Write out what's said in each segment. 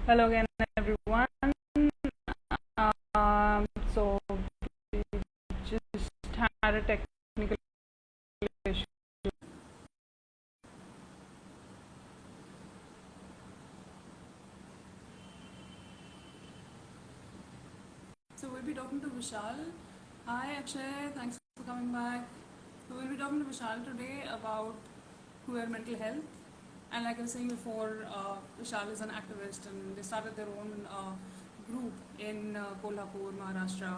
Hello again, everyone. So we just had a technical issue. So we'll be talking to Vishal. Hi Akshay, thanks for coming back. So we'll be talking to Vishal today about queer mental health. And like I was saying before, Vishal is an activist and they started their own group in Kolhapur, Maharashtra.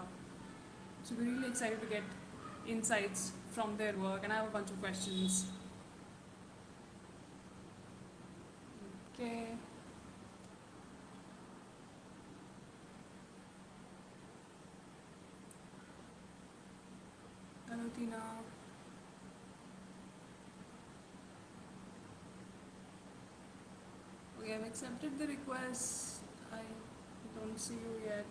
So we're really excited to get insights from their work, and I have a bunch of questions. Okay. Hello, Tina. Okay, I've accepted the request. I don't see you yet.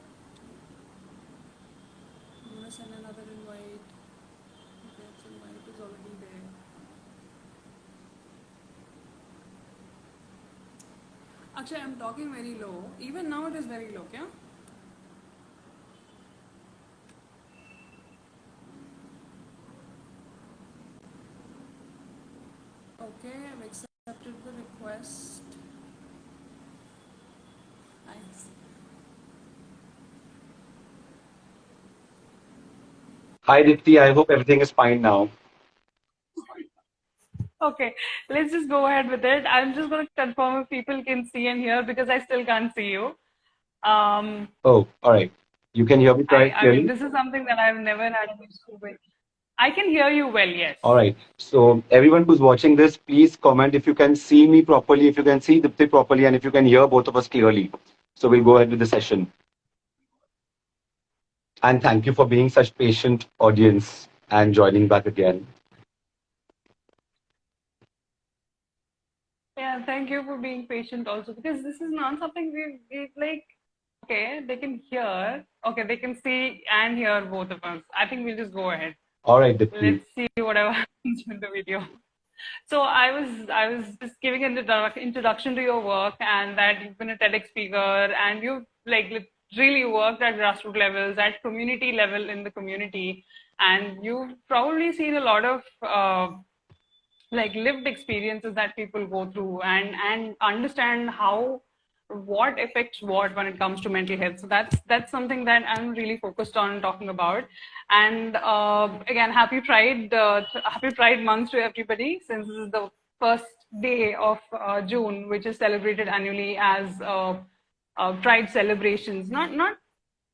I'm gonna send another invite. Okay, this invite is already there. Actually, I'm talking very low. Even now, it is very low, yeah? Okay, I've accepted the request. Nice. Hi Dipti, I hope everything is fine now. Okay, let's just go ahead with it. I'm just going to confirm if people can see and hear because I still can't see you. Um, Oh, all right. You can hear me quite I mean, clearly? this is something that I've never had an issue with. I can hear you well, yes. All right. So everyone who's watching this, please comment if you can see me properly, if you can see Dipti properly, and if you can hear both of us clearly. So we'll go ahead with the session. And thank you for being such patient audience and joining back again. Yeah, thank you for being patient also because this is not something we've like, okay, they can hear, okay, they can see and hear both of us. I think we'll just go ahead. All right, Dipti. Let's see whatever happens with the video. So I was just giving an introduction to your work and that you've been a TEDx speaker and you've like really worked at grassroots levels, at community level in the community, and you've probably seen a lot of like lived experiences that people go through and understand how what affects what when it comes to mental health. So that's something that I'm really focused on talking about. And again, happy Pride month to everybody, since this is the first day of June, which is celebrated annually as Pride celebrations. Not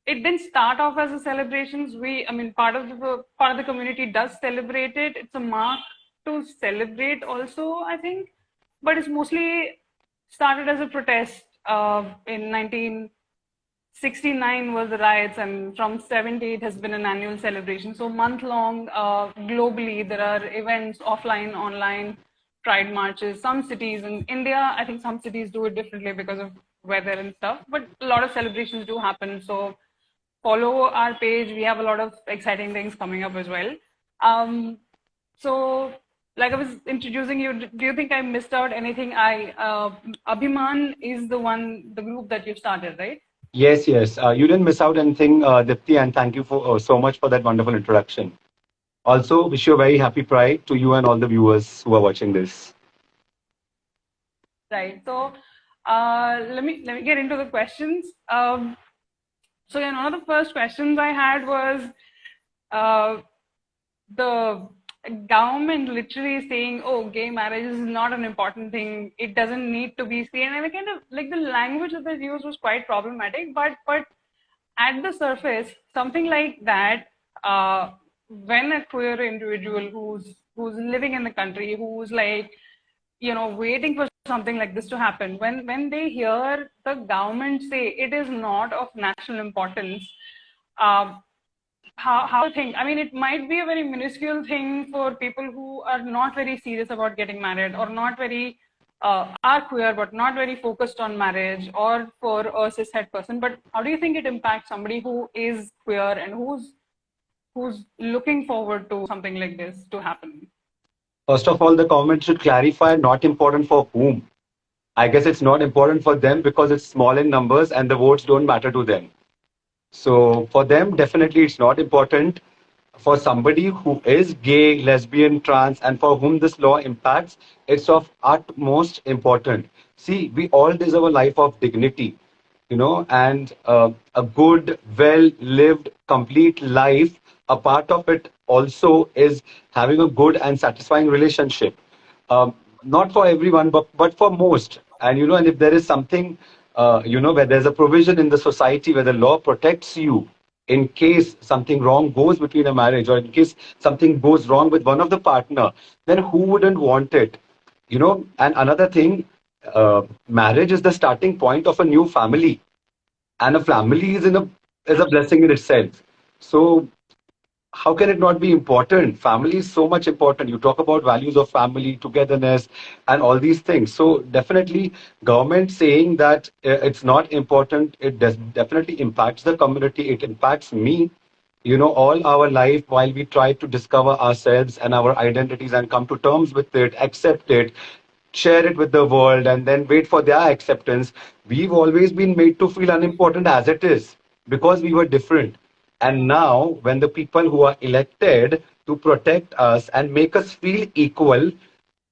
it didn't start off as a celebrations. I mean, part of the community does celebrate it. It's a mark to celebrate also, I think, but it's mostly started as a protest. In 1969 was the riots, and from 70 it has been an annual celebration. So month long, globally, there are events offline, online, pride marches. Some cities in India, I think some cities do it differently because of weather and stuff, but a lot of celebrations do happen. So follow our page. We have a lot of exciting things coming up as well. Um, so, like I was introducing you, do you think I missed out anything? Abhiman is the group that you've started, right? Yes, yes. You didn't miss out anything, Dipti, and thank you for so much for that wonderful introduction. Also, wish you a very happy Pride to you and all the viewers who are watching this. Right. So, let me get into the questions. So, yeah, one of the first questions I had was, uh, the government literally saying, "Oh, gay marriage is not an important thing. It doesn't need to be seen." And I kind of like the language that they used was quite problematic. But at the surface, something like that, when a queer individual who's living in the country, who's like, waiting for something like this to happen, when they hear the government say it is not of national importance, uh, how to think. I mean, it might be a very minuscule thing for people who are not very serious about getting married or not very are queer but not very focused on marriage, or for a cishet person. But how do you think it impacts somebody who is queer and who's looking forward to something like this to happen? First of all, the government should clarify not important for whom. I guess it's not important for them because it's small in numbers and the votes don't matter to them. So for them, definitely it's not important. For somebody who is gay, lesbian, trans, and for whom this law impacts, it's of utmost important. See, we all deserve a life of dignity, and a good, well lived, complete life. A part of it also is having a good and satisfying relationship. Not for everyone, but for most. And if there is something, where there's a provision in the society where the law protects you in case something wrong goes between a marriage or in case something goes wrong with one of the partner, then who wouldn't want it? And another thing, marriage is the starting point of a new family, and a family is a blessing in itself. So how can it not be important? Family is so much important. You talk about values of family, togetherness, and all these things. So definitely, government saying that it's not important, it does definitely impacts the community. It impacts me. All our life while we try to discover ourselves and our identities and come to terms with it, accept it, share it with the world, and then wait for their acceptance. We've always been made to feel unimportant as it is because we were different. And now, when the people who are elected to protect us and make us feel equal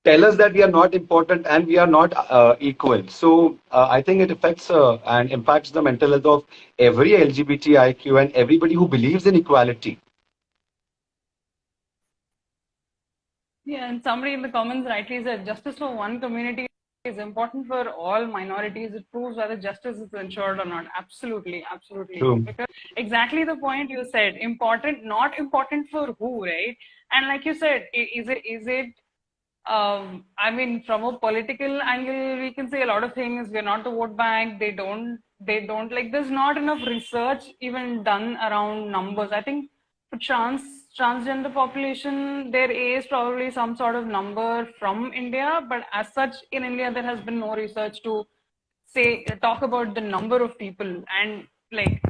tell us that we are not important and we are not equal. So I think it affects and impacts the mental health of every LGBTIQ and everybody who believes in equality. Yeah, and somebody in the comments rightly said justice for one community is important for all minorities. It proves whether justice is ensured or not. Absolutely, absolutely. True. Because exactly the point you said, important, not important for who, right? And like you said, is it I mean, from a political angle, we can say a lot of things. We're not the vote bank. They don't like. There's not enough research even done around numbers. I think for transgender population, there is probably some sort of number from India, but as such, in India, there has been no research to say talk about the number of people and like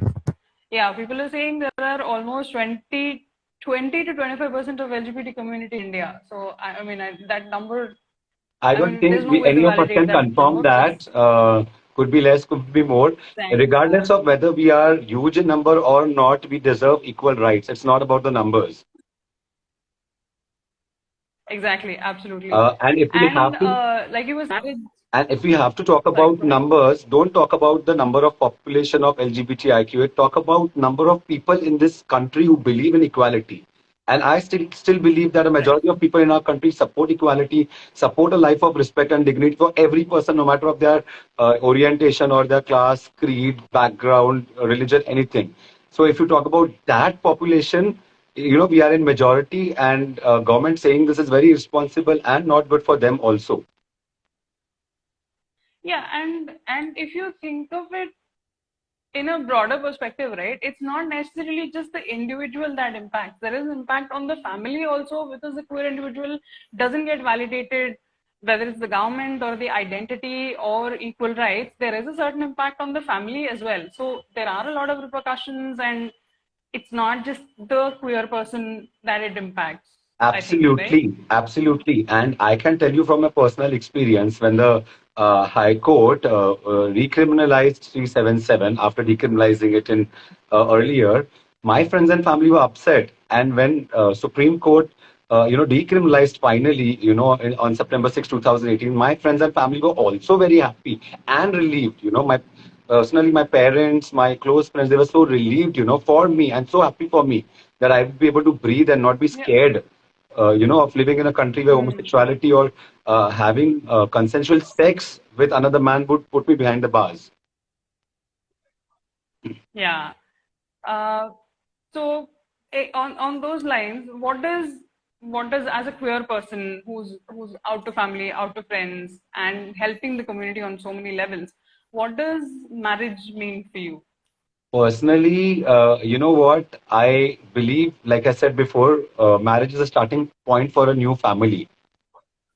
yeah, people are saying there are almost 20 to 25% of LGBT community in India. So, I mean, that number, I I don't mean, there's think no way to any of us validate can that confirm number that. because, Could be less, could be more. Regardless of whether we are huge in number or not, we deserve equal rights. It's not about the numbers. exactly, absolutely. And if we And have to like you was married, And if we have to talk sorry, about go ahead. numbers, don't talk about the number of population of LGBTIQ. Talk about number of people in this country who believe in equality. And I still believe that a Right. majority of people in our country support equality, support a life of respect and dignity for every person, no matter of their orientation or their class, creed, background, religion, anything. So if you talk about that population, we are in majority, and government saying this is very responsible and not good for them also. Yeah, and if you think of it in a broader perspective, right, it's not necessarily just the individual that impacts. There is impact on the family also because the queer individual doesn't get validated, whether it's the government or the identity or equal rights. There is a certain impact on the family as well. So there are a lot of repercussions, and it's not just the queer person that it impacts. I think, right? Absolutely, absolutely. And I can tell you from a personal experience when the High Court recriminalized 377 after decriminalizing it in earlier, my friends and family were upset. And when Supreme Court, decriminalized finally, on September 6, 2018, my friends and family were also very happy and relieved. Personally, my parents, my close friends, they were so relieved, for me and so happy for me that I would be able to breathe and not be Yeah. scared, of living in a country where Hmm. homosexuality or having consensual sex with another man would put me behind the bars. Yeah. Uh, so on those lines, what does as a queer person who's out to family, out to friends, and helping the community on so many levels, what does marriage mean for you? Personally, you know what? I believe, like I said before, marriage is a starting point for a new family,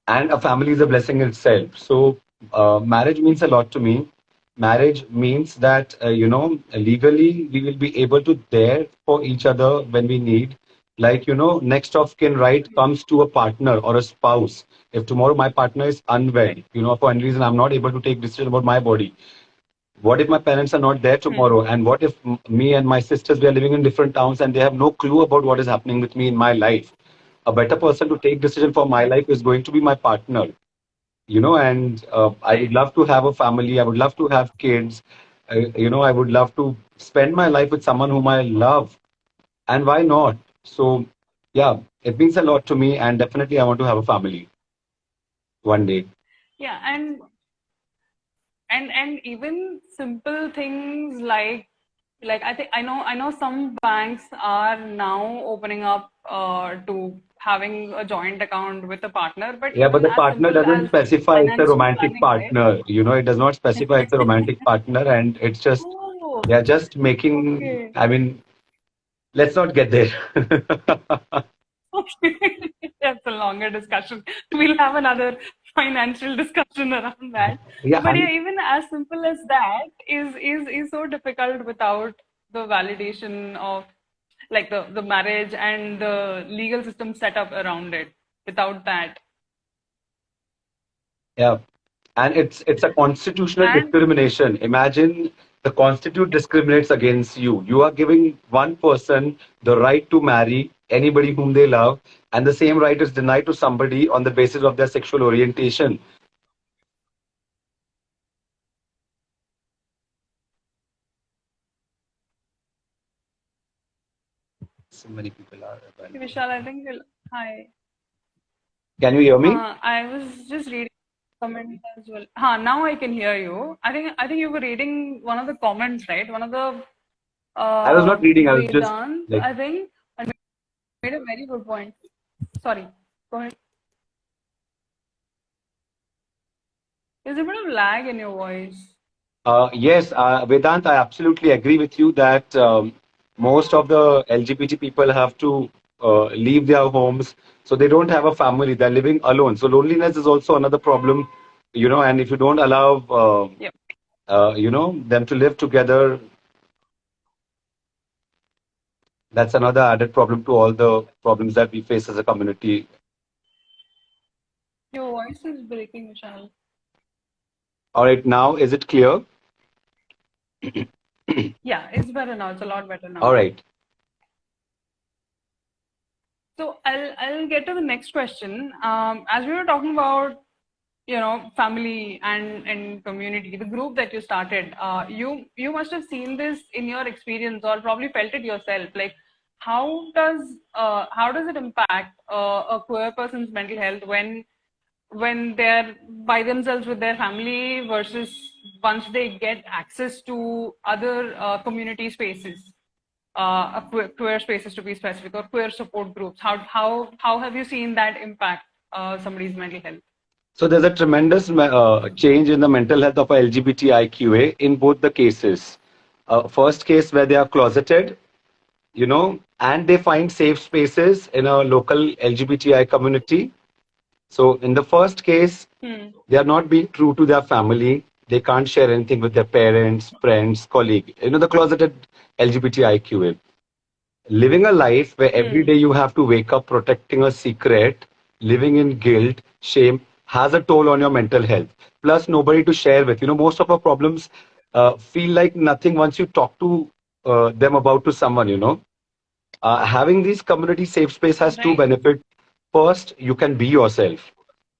and a family is a blessing in itself. So, marriage means a lot to me. Marriage means that legally we will be able to there for each other when we need. Like, next of kin right comes to a partner or a spouse. If tomorrow my partner is unwell, Right. for any reason I'm not able to take decision about my body, what if my parents are not there Hmm. tomorrow? And what if me and my sisters, we are living in different towns and they have no clue about what is happening with me in my life? A better person to take decision for my Hmm. life is going to be my partner, and I would Right. love to have a family. I would love to have kids. I would love to spend my life with someone whom I love. And why not? So, yeah, it means a lot to me. And definitely, I want to have a family one day. Yeah, and even simple things like I know some banks are now opening up to having a joint account with a partner, but Yeah, but even the as partner simple doesn't as specify it's a financial romantic planning, right? partner. It does not specify it's a romantic partner. And it's just, Oh, they're just making, okay. I mean, let's not get there. Okay. That's a longer discussion. We'll have another financial discussion around that. Yeah, But yeah, even as simple as that is so difficult without the validation of like the marriage and the legal system set up around it. Without that. yeah. And it's a constitutional And discrimination. Imagine the constitute discriminates against you. You are giving one person the right to marry anybody whom they love, and the same right is denied to somebody on the basis of their sexual orientation. So many people are available. Vishal, I think hi. Can you hear me? I was just reading comments as well. Now I can hear you. I think you were reading one of the comments, right? One of the I was not reading. I was just Vedant, like, I think, and made a very good point. Sorry, go ahead. There's a bit of lag in your voice. yes, Vedant, I absolutely agree with you that most of the LGBT people have to leave their homes, so they don't have a family. They're living alone. So loneliness is also another problem, and if you don't allow, Yep. them to live together, that's another added problem to all the problems that we face as a community. Your voice is breaking, Vishal. All right, now is it clear? Yeah, it's better now. It's a lot better All now. right. So I'll get to the next question. As we were talking about, family and community, the group that you started, you must have seen this in your experience or probably felt it yourself. Like, how does it impact a queer person's mental health when they're by themselves with their family versus once they get access to other community spaces, queer spaces to be specific, or queer support groups? How have you seen that impact somebody's mental health? So there's a tremendous change in the mental health of a LGBTIQA in both the cases. First case where they are closeted, and they find safe spaces in a local LGBTI community. So in the first case, Hmm. they are not being true to their family. They can't share anything with their parents, friends, colleague. The closeted LGBTIQA. Living a life where every Hmm. day you have to wake up protecting a secret, living in guilt, shame, has a toll on your mental health. Plus, nobody to share with. Most of our problems feel like nothing once you talk to them about to someone. Having these community safe space has two Right. benefits. First, you can be yourself.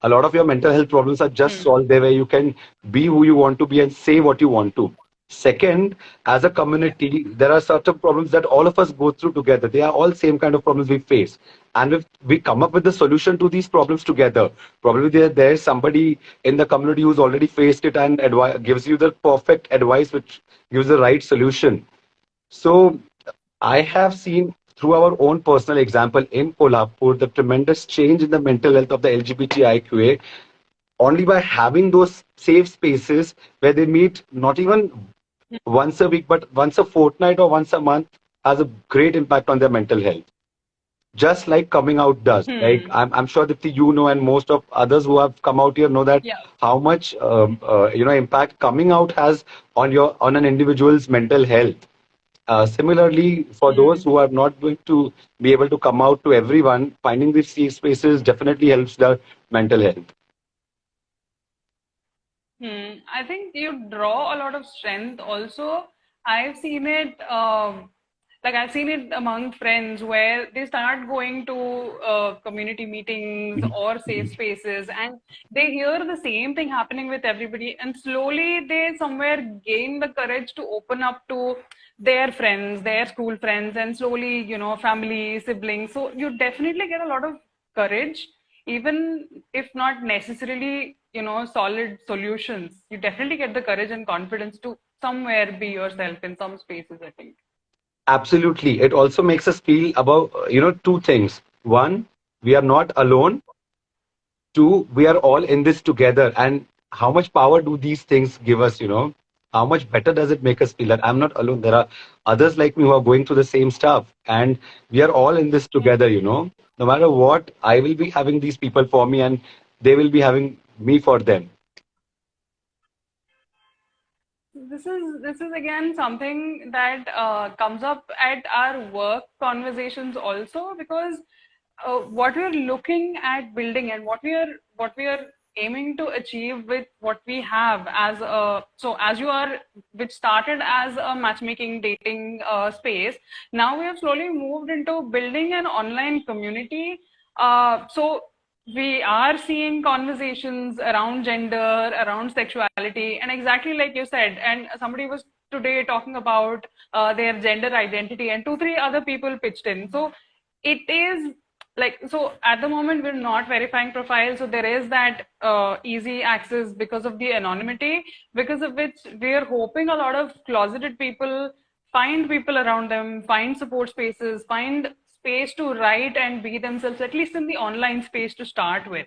A lot of your mental health problems are just Hmm. solved there where you can be who you want to be and say what you want to. Second, as a Yeah. community, there are certain problems that all of us go through together. They are all same kind of problems we face. And if we come up with the solution to these problems together, probably there's somebody in the community who's already faced it and gives you the perfect advice, which gives the right solution. So I have seen through our own personal example in Kolhapur the tremendous change in the mental health of the LGBTIQA only by having those safe spaces where they meet not even once a week but once a fortnight or once a month has a great impact on their mental health. Just like coming out does. Like Hmm. I'm sure that you know and most of others who have come out here know that Yeah. how much impact coming out has on an individual's mental health. Similarly, for those Hmm. who are not going to be able to come out to everyone, finding these safe spaces definitely helps their mental health. I think you draw a lot of strength also. I've seen it, like I've seen it among friends where they start going to community meetings or safe spaces and they hear the same thing happening with everybody, and slowly they somewhere gain the courage to open up to their friends, their school friends, and slowly, family, siblings. So you definitely get a lot of courage, even if not necessarily, solid solutions. You definitely get the courage and confidence to somewhere be yourself in some spaces, I think. Absolutely. It also makes us feel about, two things. One, we are not alone. Two, we are all in this together. And how much power do these things give us? How much better does it make us feel that I'm not alone? There are others like me who are going through the same stuff. And we are all in this together. No matter what, I will be having these people for me and they will be having me for them. This is again something that comes up at our work conversations also, because what we're looking at building and what we are aiming to achieve with what we have as a, so as you are, which started as a matchmaking dating space, now we have slowly moved into building an online community. So we are seeing conversations around gender, around sexuality, and exactly like you said, and somebody was today talking about their gender identity, and two, three other people pitched in. So it is like, so at the moment we're not verifying profiles, so there is that easy access because of the anonymity, because of which we're hoping a lot of closeted people find people around them, find support spaces, find space to write and be themselves, at least in the online space to start with.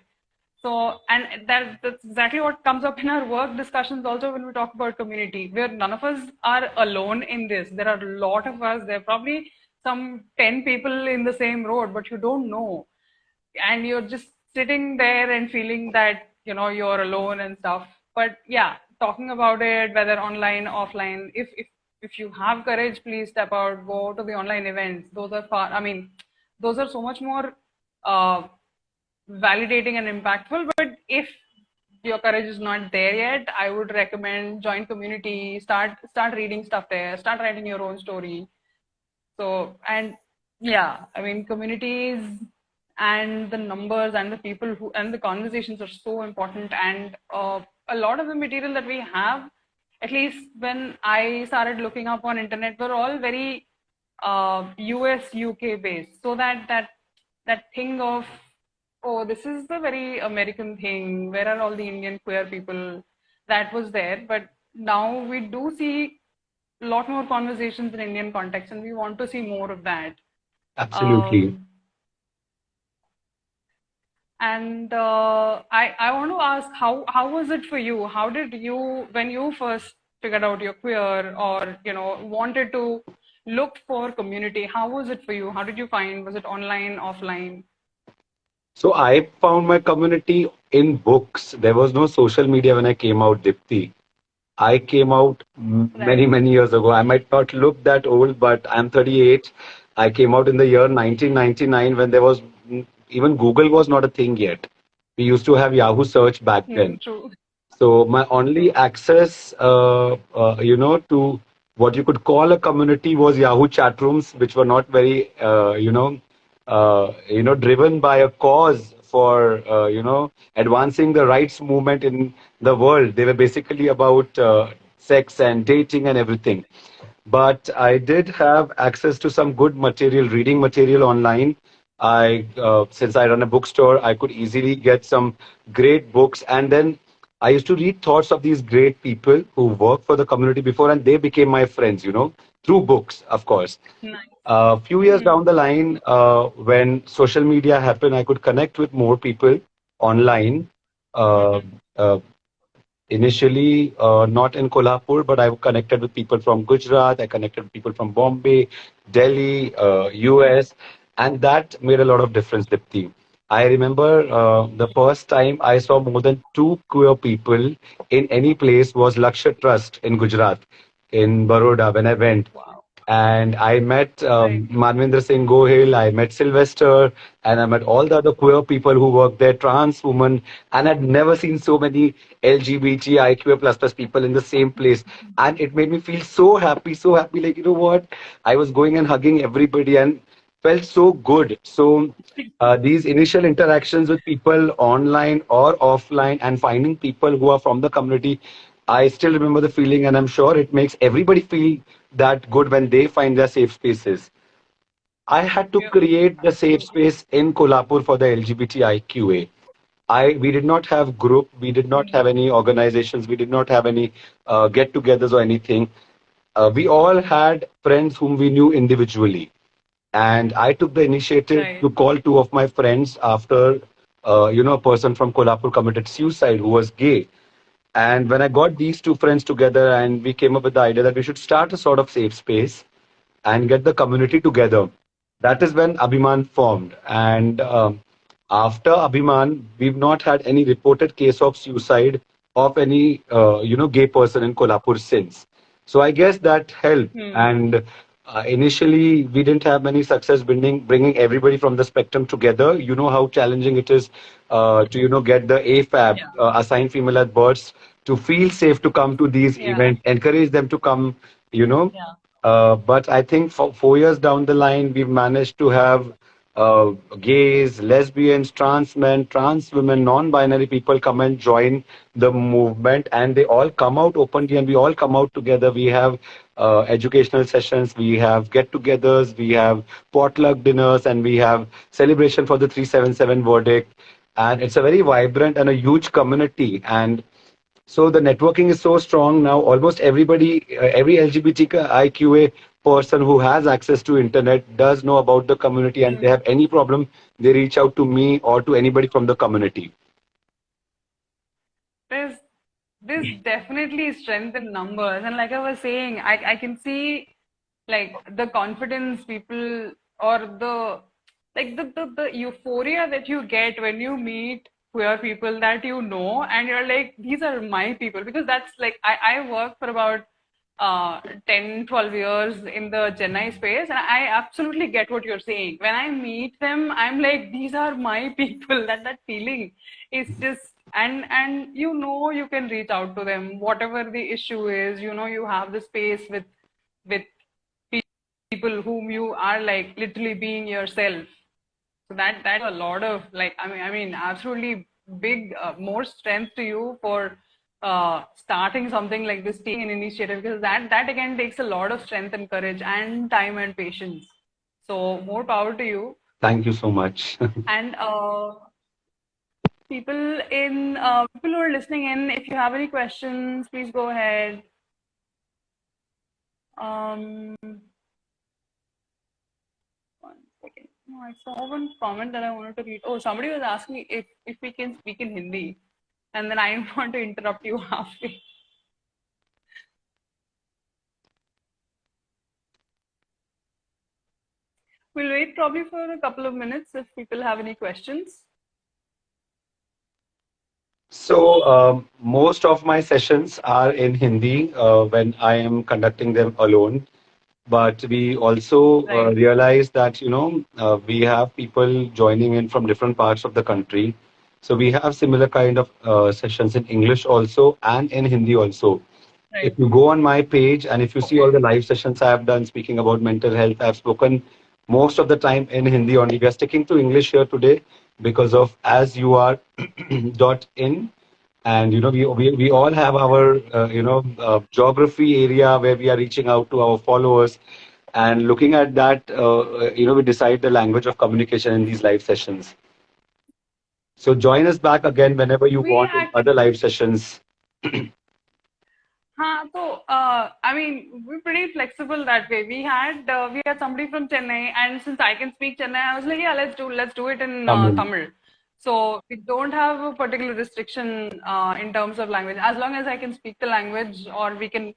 So, and that's exactly what comes up in our work discussions also when we talk about community, where none of us are alone in this. There are a lot of us. There are probably some 10 people in the same road, but you don't know. And you're just sitting there and feeling that, you're alone and stuff. But yeah, talking about it, whether online, offline, if you have courage, please step out, go to the online events. Those are far, I mean, those are so much more uh, validating and impactful. But if your courage is not there yet, I would recommend join community, start reading stuff there, start writing your own story. So, and yeah, I mean, communities and the numbers and the people who and the conversations are so important. And a lot of the material that we have, at least when I started looking up on internet, were all very US UK based. So that thing of, oh, this is the very American thing. Where are all the Indian queer people? That was there, but now we do see a lot more conversations in Indian context, and we want to see more of that. Absolutely. Um, and I want to ask, how was it for you? How did you, when you first figured out you're queer, or wanted to look for community? How was it for you? How did you find? Was it online, offline? So I found my community in books. There was no social media when I came out, Dipti. I came out many, Right. many years ago. I might not look that old, but I'm 38. I came out in the year 1999 when there was even Google was not a thing yet. We used to have Yahoo search back then. True. So my only True. access, to what you could call a community was Yahoo chat rooms, which were not very, driven by a cause for, advancing the rights movement in the world. They were basically about sex and dating and everything. But I did have access to some good material, reading material online. Since I run a bookstore, I could easily get some great books, and then I used to read thoughts of these great people who worked for the community before, and they became my friends, through books, of course. Nice. A few years down the line, when social media happened, I could connect with more people online. Uh, uh, Initially, not in Kolhapur, but I connected with people from Gujarat. I connected with people from Bombay, Delhi, US, and that made a lot of difference, Dipti. I remember the first time I saw more than two queer people in any place was Lakshya Trust in Gujarat, in Baroda, when I went. Wow. And I met Right. Manvinder Singh Gohil, I met Sylvester, and I met all the other queer people who work there, trans women, and I'd never seen so many LGBTIQA plus people in the same place. And it made me feel so happy, like, you know what? I was going and hugging everybody and felt so good. So these initial interactions with people online or offline and finding people who are from the community, I still remember the feeling, and I'm sure it makes everybody feel that good when they find their safe spaces. I had to Yeah. create the safe Absolutely. space in Kolhapur for the LGBTIQA. We did not have group, we did not have any organizations, we did not have any get-togethers or anything. We all had friends whom we knew individually, and I took the initiative Right. to call two of my friends after, a person from Kolhapur committed suicide who was gay. And when I got these two friends together, and we came up with the idea that we should start a sort of safe space and get the community together. That is when Abhiman formed. And after Abhiman, we've not had any reported case of suicide of any, gay person in Kolhapur since. So I guess that helped. Hmm. And initially, we didn't have many success bringing everybody from the spectrum together. You know how challenging it is to, get the AFAB, Yeah. assigned female at births, to feel safe to come to these Yeah. events, encourage them to come, you know. Yeah. But I think for 4 years down the line, we've managed to have gays, lesbians, trans men, trans women, non-binary people come and join the movement, and they all come out openly, and we all come out together. We have educational sessions, we have get-togethers, we have potluck dinners, and we have celebration for the 377 verdict. And it's a very vibrant and a huge community. And so the networking is so strong now. Almost everybody, every LGBTIQA person who has access to internet does know about the community, and they have any problem, they reach out to me or to anybody from the community. There's there's definitely strength in numbers, and like I was saying, I can see like the confidence people, or the euphoria that you get when you meet queer people that you know, and you're like, these are my people. Because that's like, I work for about 10, 12 years in the Chennai space, and I absolutely get what you're saying. When I meet them, I'm like, these are my people. That feeling is just, and you can reach out to them, whatever the issue is. You have the space with people whom you are like literally being yourself. So that's a lot of like, I mean absolutely big, more strength to you for starting something like this, taking an initiative, because that again takes a lot of strength and courage and time and patience. So more power to you. Thank you so much. And people who are listening in, if you have any questions, please go ahead. Um, One second. No, I saw one comment that I wanted to read. Oh, somebody was asking if we can speak in Hindi, and then I didn't want to interrupt you halfway. We'll wait probably for a couple of minutes if people have any questions. So most of my sessions are in Hindi when I am conducting them alone. But we also Right, realize that we have people joining in from different parts of the country. So we have similar kind of sessions in English also and in Hindi also. right. If you go on my page and if you see all Okay. the live sessions I have done speaking about mental health, I've spoken most of the time in Hindi only. We are sticking to English here today because of as you are dot in. And we all have our geography area where we are reaching out to our followers, and looking at that, we decide the language of communication in these live sessions. So join us back again whenever you We want in other actually, live sessions. so I mean, we're pretty flexible that way. We had somebody from Chennai, and since I can speak Chennai, I was like, yeah, let's do it in Tamil. Tamil. So we don't have a particular restriction in terms of language, as long as I can speak the language, or we can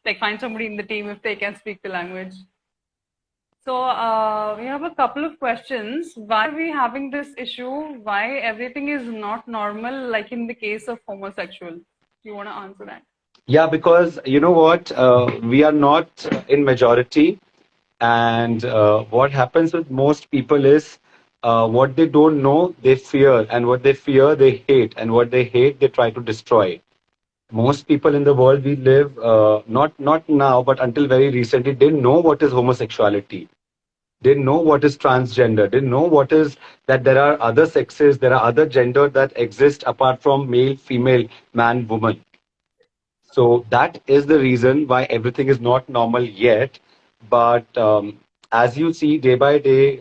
like find somebody in the team if they can speak the language. So we have a couple of questions. Why are we having this issue? Why everything is not normal, like in the case of homosexual? Do you want to answer that? Yeah, because you know what, we are not in majority, and what happens with most people is what they don't know they fear, and what they fear they hate, and what they hate they try to destroy. Most people in the world we live, not now, but until very recently, didn't know what is homosexuality, didn't know what is transgender, didn't know what is that there are other sexes, there are other gender that exist apart from male, female, man, woman. So that is the reason why everything is not normal yet. But as you see, day by day,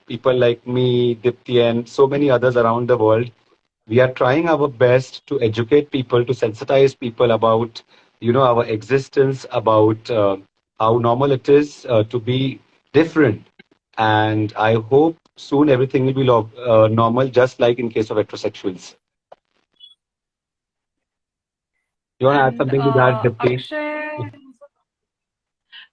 people like me, Dipti, and so many others around the world, we are trying our best to educate people, to sensitize people about, our existence, about how normal it is to be different. And I hope soon everything will be normal, just like in case of heterosexuals. You want to add And something to that, Dipti? Akshay,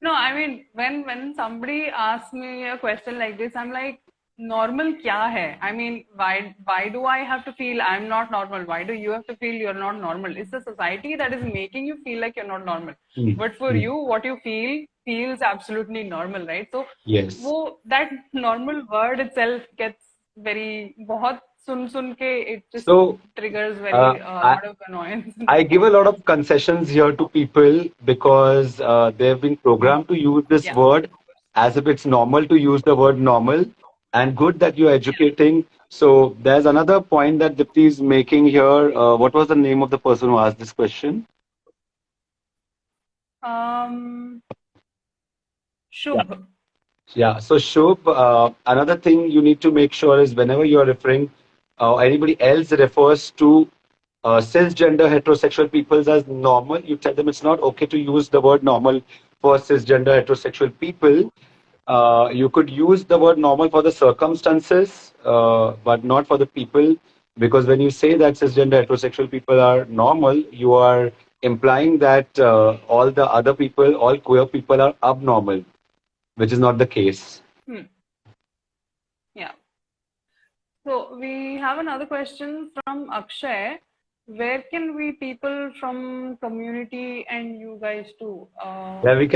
no, I mean when somebody asks me a question like this, I'm like, normal kya hai? I mean, why do I have to feel I'm not normal? Why do you have to feel you're not normal? It's the society that is making you feel like you're not normal. Hmm. But for Hmm. you, what you feel feels absolutely normal, right? So Yes. वो that normal word itself gets very बहुत सुन के it just So triggers uh, very a I, lot of annoyance in I give people. a lot of concessions here to people because they've been programmed to use this Yeah. word as if it's normal to use the word normal, and good that you're educating. So there's another point that Dipti is making here. What was the name of the person who asked this question? Um, Yeah. Shubh. Yeah. So Shubh, another thing you need to make sure is whenever you are referring, anybody else refers to cisgender heterosexual peoples as normal, you tell them it's not okay to use the word normal for cisgender heterosexual people. You could use the word normal for the circumstances, but not for the people, because when you say that cisgender heterosexual people are normal, you are implying that all the other people, all queer people are abnormal, which is not the case. Hmm. Yeah. So we have another question from Akshay. Where can we people from community and you guys do? Where ये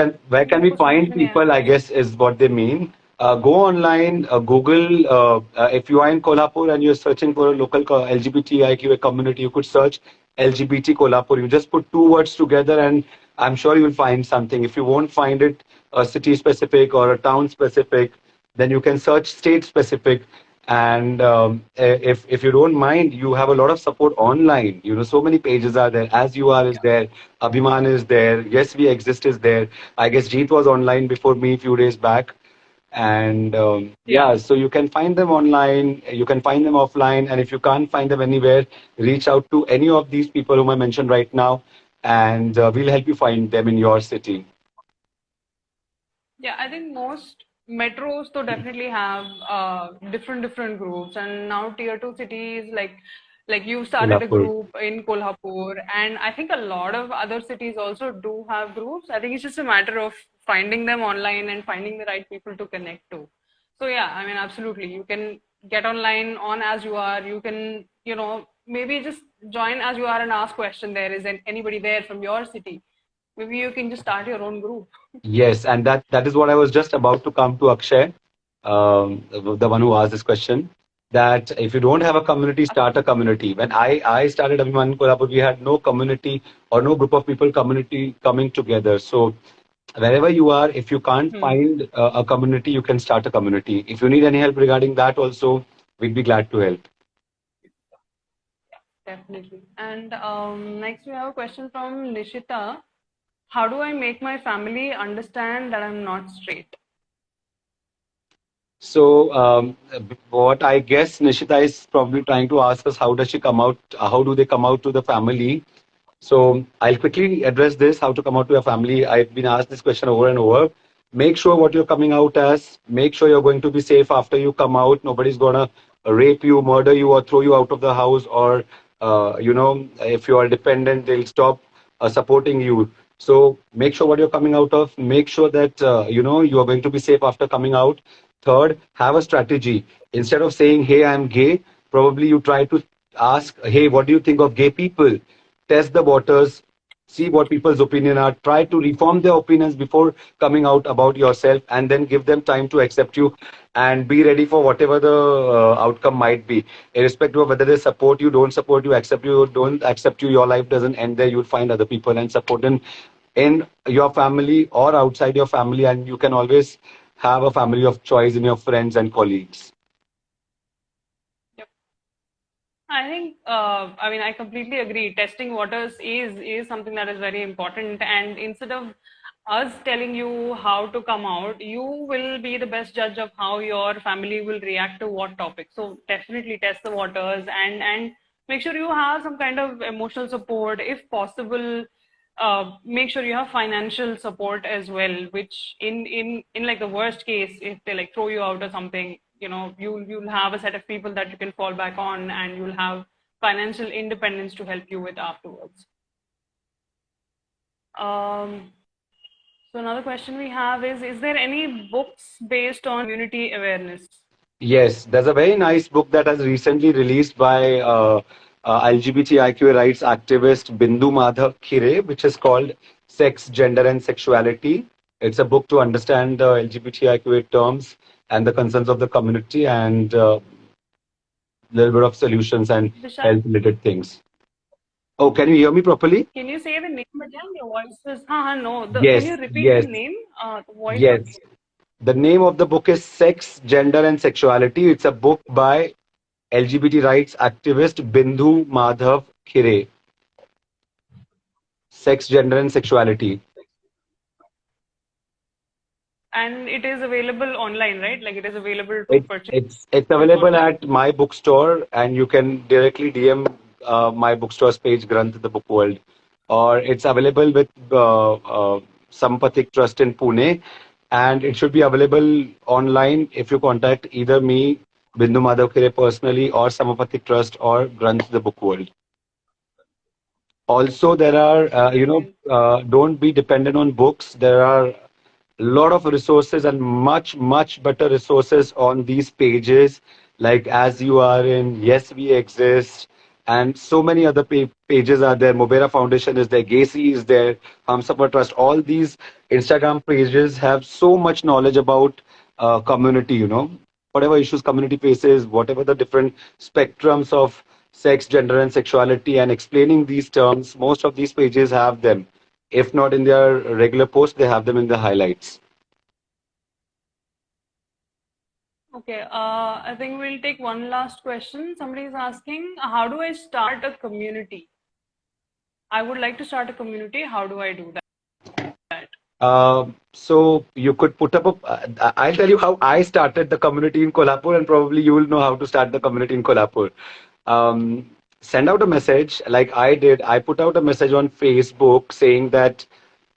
can we हमको समझ find में नहीं आया people, I question. guess is what they mean. Go online, Google, if you are in Kolhapur and you're searching for a local LGBTIQ community, you could search LGBT Kolhapur. You just put two words together and I'm sure you'll find something. If you won't find it city specific or a town specific, then you can search state specific. And if you don't mind, you have a lot of support online. So many pages are there. As You Are is there, Abhiman is there, Yes We Exist is there. I guess Jeet was online before me a few days back. And Yeah. yeah, so you can find them online, you can find them offline, and if you can't find them anywhere, reach out to any of these people whom I mentioned right now, and we'll help you find them in your city. Yeah, I think most metros to definitely have different groups, and now tier two cities like you started a Kolhapur. group in Kolhapur, and I think a lot of other cities also do have groups. I think it's just a matter of finding them online and finding the right people to connect to. So yeah, I mean, absolutely, you can get online on As You Are. You can, maybe just join As You Are and ask question. There is anybody there from your city? Maybe you can just start your own group. Yes, and that is what I was just about to come to, Akshay, the one who asked this question. That if you don't have a community, start a community. When I started Abhiman Kolhapur, we had no community or no group of people community coming together. So wherever you are, if you can't Hmm. find a community, you can start a community. If you need any help regarding that, also, we'd be glad to help. Definitely. And next we have a question from Nishita. How do I make my family understand that I'm not straight? So, what I guess Nishita is probably trying to ask us, how does she come out? How do they come out to the family? So I'll quickly address this, how to come out to your family. I've been asked this question over and over. Make sure what you're coming out as. Make sure you're going to be safe after you come out. Nobody's gonna rape you, murder you, or throw you out of the house. Or if you are dependent, they'll stop supporting you. So make sure what you're coming out of. Make sure that you are going to be safe after coming out. Third, have a strategy. Instead of saying, "Hey, I'm gay," probably you try to ask, "Hey, what do you think of gay people?" Test the waters, see what people's opinion are, try to reform their opinions before coming out about yourself, and then give them time to accept you, and be ready for whatever the outcome might be, irrespective of whether they support you, don't support you, accept you, don't accept you. Your life doesn't end there. You'll find other people and support in your family or outside your family, and you can always have a family of choice in your friends and colleagues. Yep. I think, I mean, I completely agree. Testing waters is something that is very important. And instead of us telling you how to come out, you will be the best judge of how your family will react to what topic. So definitely test the waters, and make sure you have some kind of emotional support, if possible. Make sure you have financial support as well, which in like the worst case, if they like throw you out or something, you know, you'll have a set of people that you can fall back on, and you'll have financial independence to help you with afterwards. um, so another question we have is there any books based on community awareness? Yes, there's a very nice book that has recently released by LGBTIQ rights activist Bindu Madhav Khire, which is called Sex, Gender, and Sexuality. It's a book to understand the LGBTIQ terms and the concerns of the community, and a little bit of solutions and Vishal, health related things. Oh, can you hear me properly? can you say the name again? Your voice is no. Can you Yes, repeat the yes, name? The voice was. yes. The name of the book is Sex, Gender, and Sexuality. It's a book by LGBT rights activist Bindu Madhav Khire. Sex, Gender, and Sexuality. And it is available online, right? Like it is available to It's purchase it's available online. at my bookstore, and you can directly DM my bookstore's page, Granth the Book World, or it's available with Sampathik Trust in Pune, and it should be available online if you contact either me, Bindu Madhav Khire personally, or Samapathik Trust, or Granth the Book World. Also, there are, Brilliant. don't be dependent on books. There are a lot of resources and much, much better resources on these pages, like As You Are In, Yes, We Exist, and so many other pages are there. Mobera Foundation is there, Gacy is there, Humsafar Trust. All these Instagram pages have so much knowledge about community, whatever issues community faces, whatever the different spectrums of sex, gender, and sexuality, and explaining these terms. Most of these pages have them. If not in their regular post, they have them in the highlights. Okay, I think we'll take one last question. Somebody is asking, how do I start a community? I would like to start a community. How do I do that? So you could put up a. I'll tell you how I started the community in Kolhapur, and probably you will know how to start the community in Kolhapur. Send out a message like I did. I put out a message on Facebook saying that,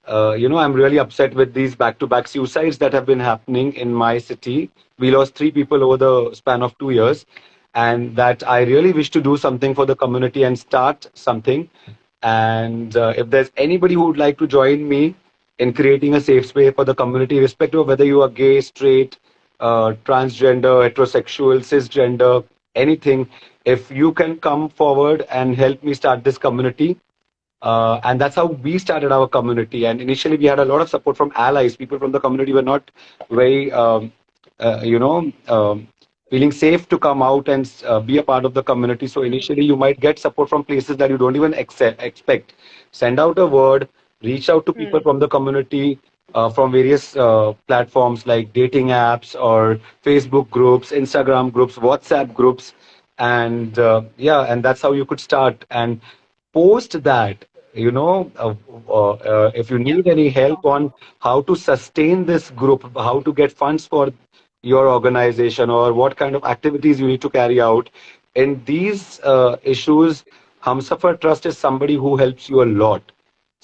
I'm really upset with these back-to-back suicides that have been happening in my city. We lost 3 people over the span of 2 years, and that I really wish to do something for the community and start something. And if there's anybody who would like to join me in creating a safe space for the community, irrespective of whether you are gay, straight, transgender, heterosexual, cisgender, anything, if you can come forward and help me start this community, and that's how we started our community. And initially, we had a lot of support from allies. People from the community were not very, feeling safe to come out and be a part of the community. So initially, you might get support from places that you don't even expect. Send out a word, reach out to people Hmm. from the community. From various platforms like dating apps or Facebook groups, Instagram groups, WhatsApp groups, and and that's how you could start. And post that, if you Yeah. need any help on how to sustain this group, how to get funds for your organization, or what kind of activities you need to carry out in these issues, Humsafar Trust is somebody who helps you a lot.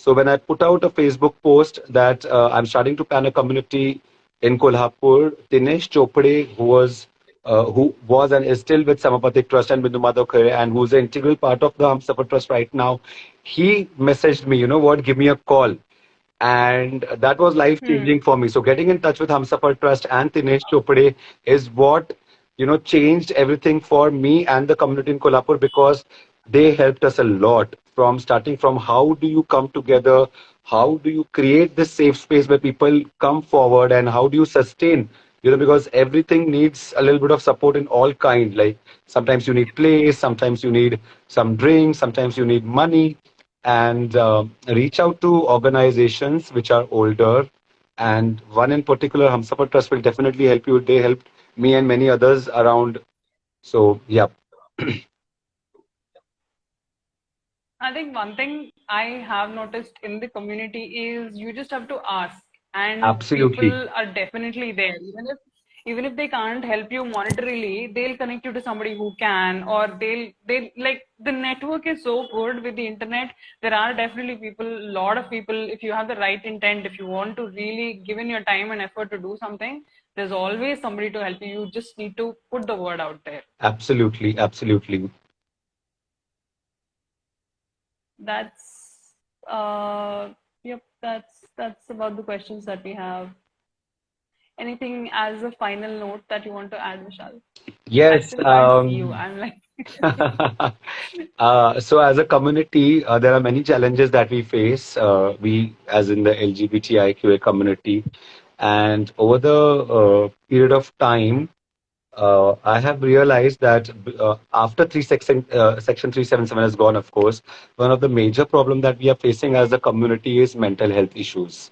So when I put out a Facebook post that I'm starting to plan a community in Kolhapur, Dinesh Chopade, who was and is still with Samapathik Trust and Bindu Madhav Khare, and who's an integral part of the Humsafar Trust right now, he messaged me, you know what, give me a call. And that was life Hmm. changing for me. So getting in touch with Humsafar Trust and Dinesh Chopade is what changed everything for me and the community in Kolhapur, because they helped us a lot from starting from how do you come together, how do you create this safe space where people come forward, and how do you sustain, because everything needs a little bit of support in all kind. Like sometimes you need place, sometimes you need some drinks, sometimes you need money, and reach out to organizations which are older. And one in particular, Humsafar Trust, will definitely help you. They helped me and many others around. So yeah. I think one thing I have noticed in the community is you just have to ask, and Absolutely. people are definitely there. Even if they can't help you monetarily, they'll connect you to somebody who can, or they'll like the network is so good with the internet. There are definitely people, a lot of people. If you have the right intent, if you want to really give in your time and effort to do something, there's always somebody to help you. You just need to put the word out there. Absolutely, absolutely. That's yep, that's about the questions that we have. Anything as a final note that you want to add, Vishal? I Yes. still can't see you. I'm like, So as a community, there are many challenges that we face. We, as in the LGBTIQA community, and over the period of time, I have realized that after Section 377 has gone, of course, one of the major problem that we are facing as a community is mental health issues.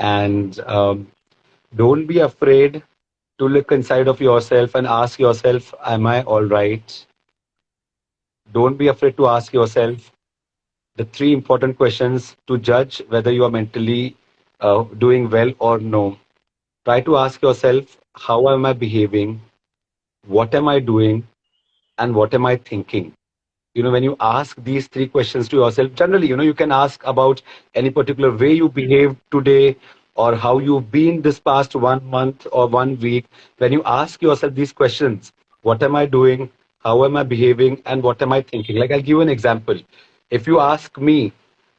And don't be afraid to look inside of yourself and ask yourself, am I all right? Don't be afraid to ask yourself the three important questions to judge whether you are mentally doing well or no. Try to ask yourself, how am I behaving? What am I doing? And what am I thinking? When you ask these three questions to yourself, generally, you can ask about any particular way you behaved today, or how you've been this past 1 month or 1 week. When you ask yourself these questions, what am I doing, how am I behaving, and what am I thinking? Like, I'll give you an example. If you ask me,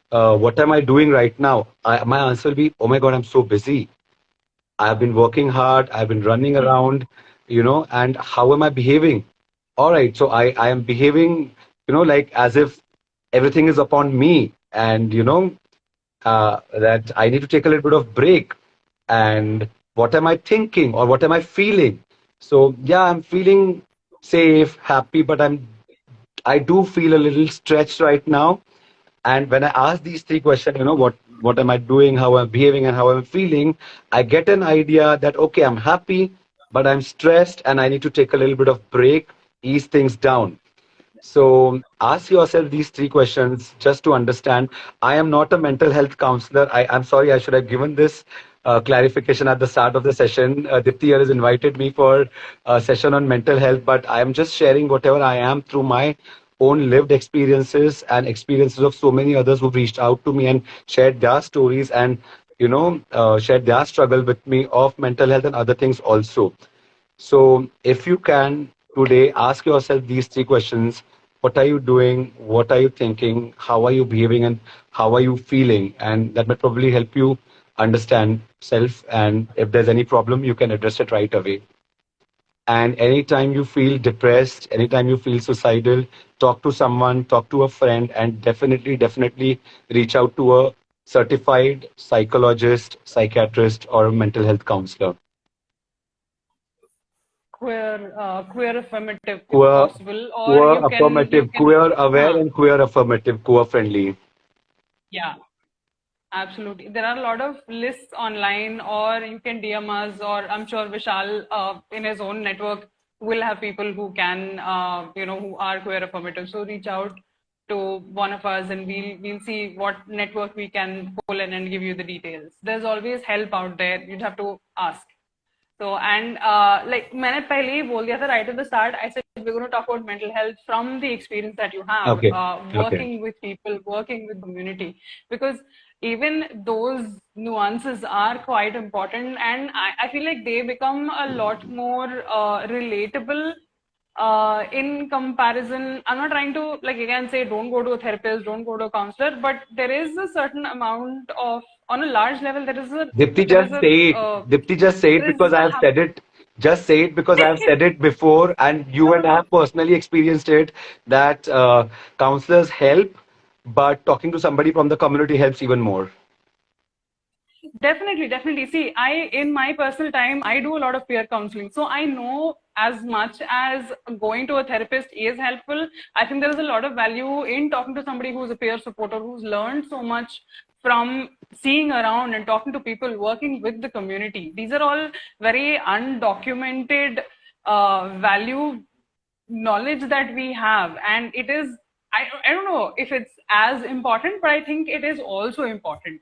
what am I doing right now, my answer will be, oh my god, I'm so busy. I've been working hard, I've been running around, and how am I behaving? All right, so I am behaving, like as if everything is upon me, and that I need to take a little bit of break. And what am I thinking, or what am I feeling? So yeah, I'm feeling safe, happy, but I do feel a little stretched right now. And when I ask these three questions, what am I doing, how I'm behaving, and how I'm feeling, I get an idea that okay, I'm happy, but I'm stressed, and I need to take a little bit of break, ease things down. So ask yourself these three questions just to understand. I am not a mental health counselor. I'm sorry, I should have given this clarification at the start of the session. Dipti here has invited me for a session on mental health, but I am just sharing whatever I am through my own lived experiences and experiences of so many others who've reached out to me and shared their stories, and shared their struggle with me of mental health and other things also. So, if you can today ask yourself these three questions: what are you doing? What are you thinking? How are you behaving? And how are you feeling? And that might probably help you understand self. And if there's any problem, you can address it right away. And anytime you feel depressed, anytime you feel suicidal, talk to someone, talk to a friend, and definitely, definitely reach out to a certified psychologist, psychiatrist, or a mental health counselor. queer affirmative if Queer, possible, or queer you affirmative, can, queer aware, huh, and queer affirmative, queer friendly. yeah. Absolutely. There are a lot of lists online, or you can DM us, or I'm sure Vishal, in his own network, will have people who can, who are queer affirmative. So reach out to one of us, and we'll see what network we can pull in and give you the details. There's always help out there. You'd have to ask. So, and like मैंने पहले ही बोल दिया था right at the start. I said we're going to talk about mental health from the experience that you have, Okay. Okay. working with people, working with community, because even those nuances are quite important, and I feel like they become a lot more relatable in comparison. I'm not trying to, like, again, say don't go to a therapist, don't go to a counselor, but there is a certain amount of, on a large level, there is a Dipti there is just a say it. uh, Dipti just say it there is because I have a said it. Just say it because I've said it before, and you and I have personally experienced it that counselors help, but talking to somebody from the community helps even more. Definitely, definitely. See, in my personal time, I do a lot of peer counseling. So I know as much as going to a therapist is helpful, I think there is a lot of value in talking to somebody who's a peer supporter, who's learned so much from seeing around and talking to people, working with the community. These are all very undocumented value knowledge that we have. And it is, I don't know if it's as important, but I think it is also important.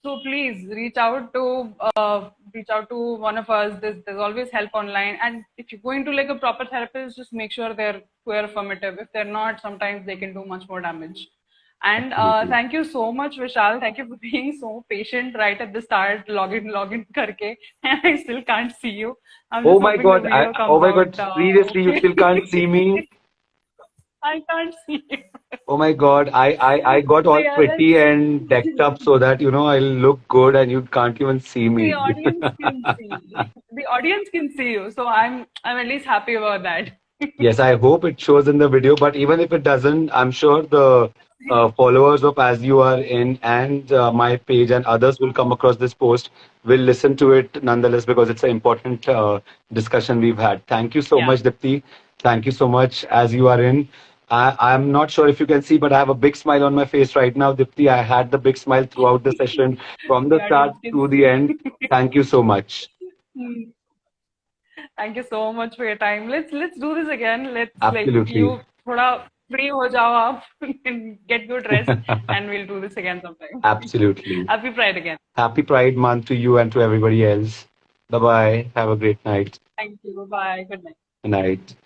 So please reach out to one of us. There's always help online. And if you're going to like a proper therapist, just make sure they're queer affirmative. If they're not, sometimes they can do much more damage. And Absolutely. thank you so much, Vishal. Thank you for being so patient right at the start. Login karke, and I still can't see you. I'm Oh just my hoping the God. video Oh comes my out God. Seriously, you still can't see me? okay. I can't see you. Oh my God. I got So all yeah, pretty and decked up so that, I'll look good and you can't even see the me. audience can see. The audience can see you, so I'm at least happy about that. Yes, I hope it shows in the video, but even if it doesn't, I'm sure the followers of As You Are In and my page and others will come across this post, will listen to it nonetheless because it's an important discussion we've had. Thank you so Yeah, much, Dipti. Thank you so much, As You Are In. I'm not sure if you can see, but I have a big smile on my face right now, Dipti. I had the big smile throughout the session from the the start audience can to the see. end. Thank you so much. Hmm. Thank you so much for your time. Let's do this again. Let's like you Absolutely. thoda free ho jao aap and get good rest, and we'll do this again sometime. Absolutely. Happy Pride again. Happy Pride Month to you and to everybody else. Bye bye. Have a great night. Thank you. Bye. Good night. Good night.